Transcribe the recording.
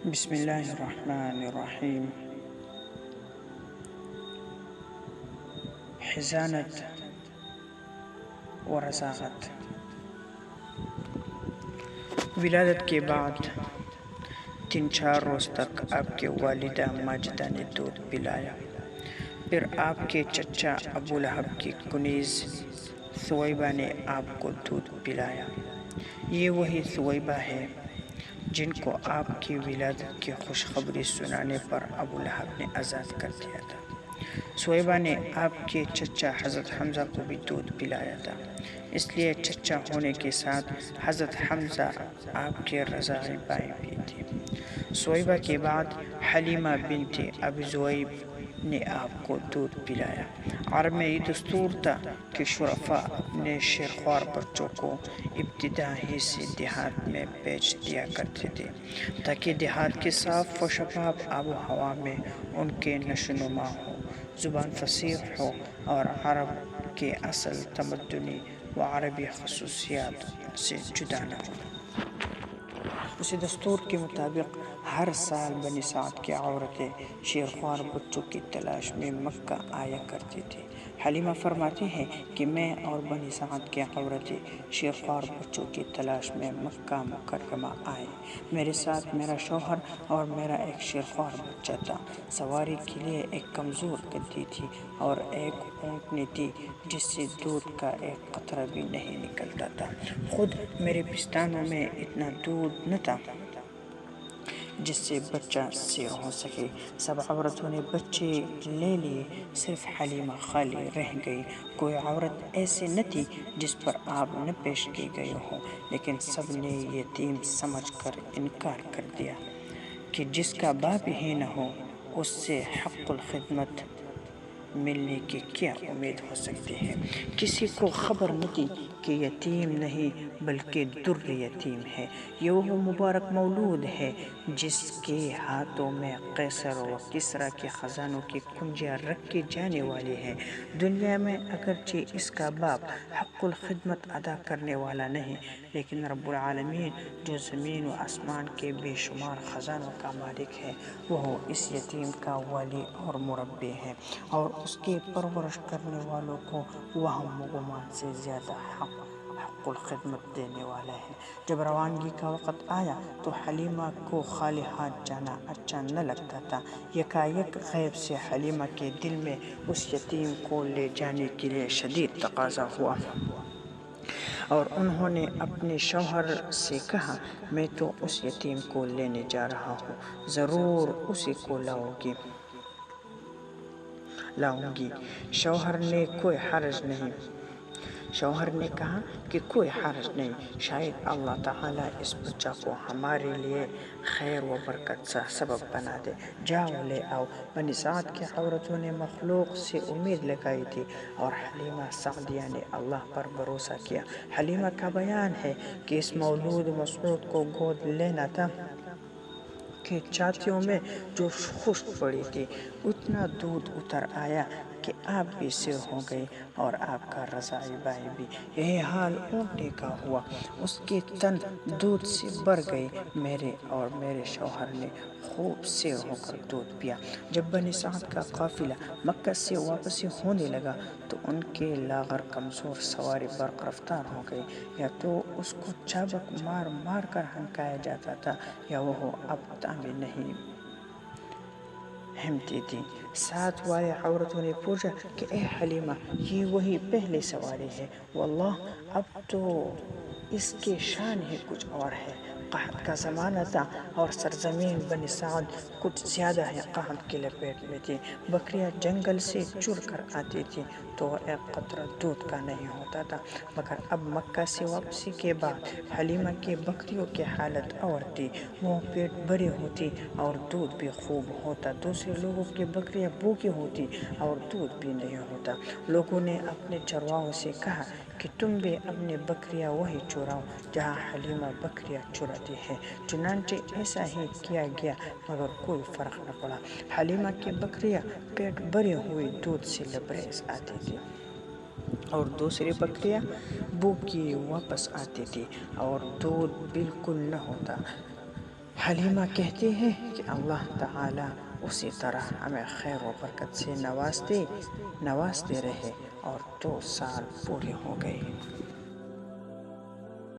بسم الله الرحمن الرحيم. حزانت و رضاعت. ولادت کے بعد 3-4 روز تک آپ کے والدہ ماجدہ نے دودھ پلایا. پھر آپ کے چچا ابو لہب کی کنیز ثویبہ نے آپ کو دودھ پلایا. یہ وہی ثویبہ ہے جن کو آپ کی ولادت کی خوشخبری سنانے پر ابو لہب نے آزاد کر دیا تھا. ثویبہ نے آپ کے چچا حضرت حمزہ کو بھی دودھ پلایا تھا، اس لیے چچا ہونے کے ساتھ حضرت حمزہ آپ کے رضاعی بھائی بھی تھے. ثویبہ کے بعد حلیمہ بنت ابی ذؤیب نے آپ کو دودھ پلایا. عرب میں یہ دستور تھا کہ شرفاء اپنے شیرخوار بچوں کو ابتدا ہی سے دیہات میں بیچ دیا کرتے تھے تاکہ دیہات کے صاف و شفاف آب و ہوا میں ان کے نشو و نما ہو، زبان فصیح ہو اور عرب کے اصل تمدنی و عربی خصوصیات سے جدا نہ ہو. اسی دستور کے مطابق ہر سال بنی سعد کی عورتیں شیرخوار بچوں کی تلاش میں مکہ آیا کرتی تھی. حلیمہ فرماتی ہیں کہ میں اور بنی سعد کی عورتیں شیرخوار بچوں کی تلاش میں مکہ مکرمہ آئے. میرے ساتھ میرا شوہر اور میرا ایک شیرخوار بچہ تھا. سواری کے لیے ایک کمزور گدی تھی اور ایک اونٹنی تھی جس سے دودھ کا ایک قطرہ بھی نہیں نکلتا تھا. خود میرے پستانوں میں اتنا دودھ نہ تھا جس سے بچہ سیر ہو سکے. سب عورتوں نے بچے لے لیے، صرف حلیمہ خالی رہ گئی. کوئی عورت ایسی نہ تھی جس پر آپ نہ پیش کی گئی ہو، لیکن سب نے یتیم سمجھ کر انکار کر دیا کہ جس کا باپ ہی نہ ہو اس سے حق الخدمت ملنے کی کیا امید ہو سکتی ہے. کسی کو خبر نہ تھی کہ یتیم نہیں بلکہ در یتیم ہے. یہ وہ مبارک مولود ہے جس کے ہاتھوں میں قیصر و کسریٰ کے خزانوں کی کنجیاں رکھی جانے والی ہے. دنیا میں اگرچہ اس کا باپ حق الخدمت ادا کرنے والا نہیں، لیکن رب العالمین جو زمین و آسمان کے بے شمار خزانوں کا مالک ہے، وہ اس یتیم کا والی اور مربی ہے اور اس کی پرورش کرنے والوں کو وہم و گمان سے زیادہ حق الخدمت دینے والا ہے. جب روانگی کا وقت آیا تو حلیمہ کو خالی ہاتھ جانا اچھا نہ لگتا تھا. یکایک غیب سے حلیمہ کے دل میں اس یتیم کو لے جانے کے لیے شدید تقاضا ہوا اور انہوں نے اپنے شوہر سے کہا، میں تو اس یتیم کو لینے جا رہا ہوں، ضرور اسی کو لاؤں گی. شوہر نے کہا کہ کوئی حرج نہیں، شاید اللہ تعالیٰ اس بچہ کو ہمارے لیے خیر و برکت کا سبب بنا دے. جاؤ لے آؤ. بنی سعد کی عورتوں نے مخلوق سے امید لگائی تھی اور حلیمہ سعدیہ نے اللہ پر بھروسہ کیا. حلیمہ کا بیان ہے کہ اس مولود مسعود کو گود لینا تھا کہ چھاتیوں میں جو خشک پڑی تھی اتنا دودھ اتر آیا کہ آپ بھی سیر ہو گئی اور آپ کا رضاعی بھائی بھی. یہی حال اونٹنی کا ہوا، اس کی تن دودھ سے بھر گئی. میرے اور میرے شوہر نے خوب سیر ہو کر دودھ پیا. جب بنی سعد کا قافلہ مکہ سے واپسی ہونے لگا تو ان کے لاغر کمزور سواری برق رفتار ہو گئی. یا تو اس کو چابک مار مار کر ہنکایا جاتا تھا یا وہ اب تعمیر نہیں ہمتی تھی. ساتھ والی عورتوں نے پوچھا کہ اے حلیمہ، یہ وہی پہلی سواری ہے؟ واللہ اب تو اس کی شان ہی کچھ اور ہے. قحط کا زمانہ تھا اور سرزمین بنی سعد کچھ زیادہ ہی قحط کی لپیٹ میں تھی. بکریاں جنگل سے چر کر آتی تھی تو ایک قطرہ دودھ کا نہیں ہوتا تھا. مگر اب مکہ سے واپسی کے بعد حلیمہ کی بکریوں کی حالت اور تھی. وہ پیٹ بھری ہوتی اور دودھ بھی خوب ہوتا. دوسرے لوگوں کی بکریاں بھوکی ہوتی اور دودھ بھی نہیں ہوتا. لوگوں نے اپنے چرواہوں سے کہا کہ تم بھی اپنی بکریاں وہیں چراؤ جہاں حلیمہ بکریاں چراتی ہے. چنانچہ ایسا ہی کیا گیا مگر کوئی فرق نہ پڑا. حلیمہ کی بکریاں پیٹ بھری ہوئی دودھ سے لبریز آتی تھی اور دوسری بکریاں بھوکی واپس آتی تھی اور دودھ بالکل نہ ہوتا. حلیمہ کہتی ہے کہ اللہ تعالیٰ اسی طرح ہمیں خیر و برکت سے نوازتے رہے اور 2 سال پورے ہو گئے۔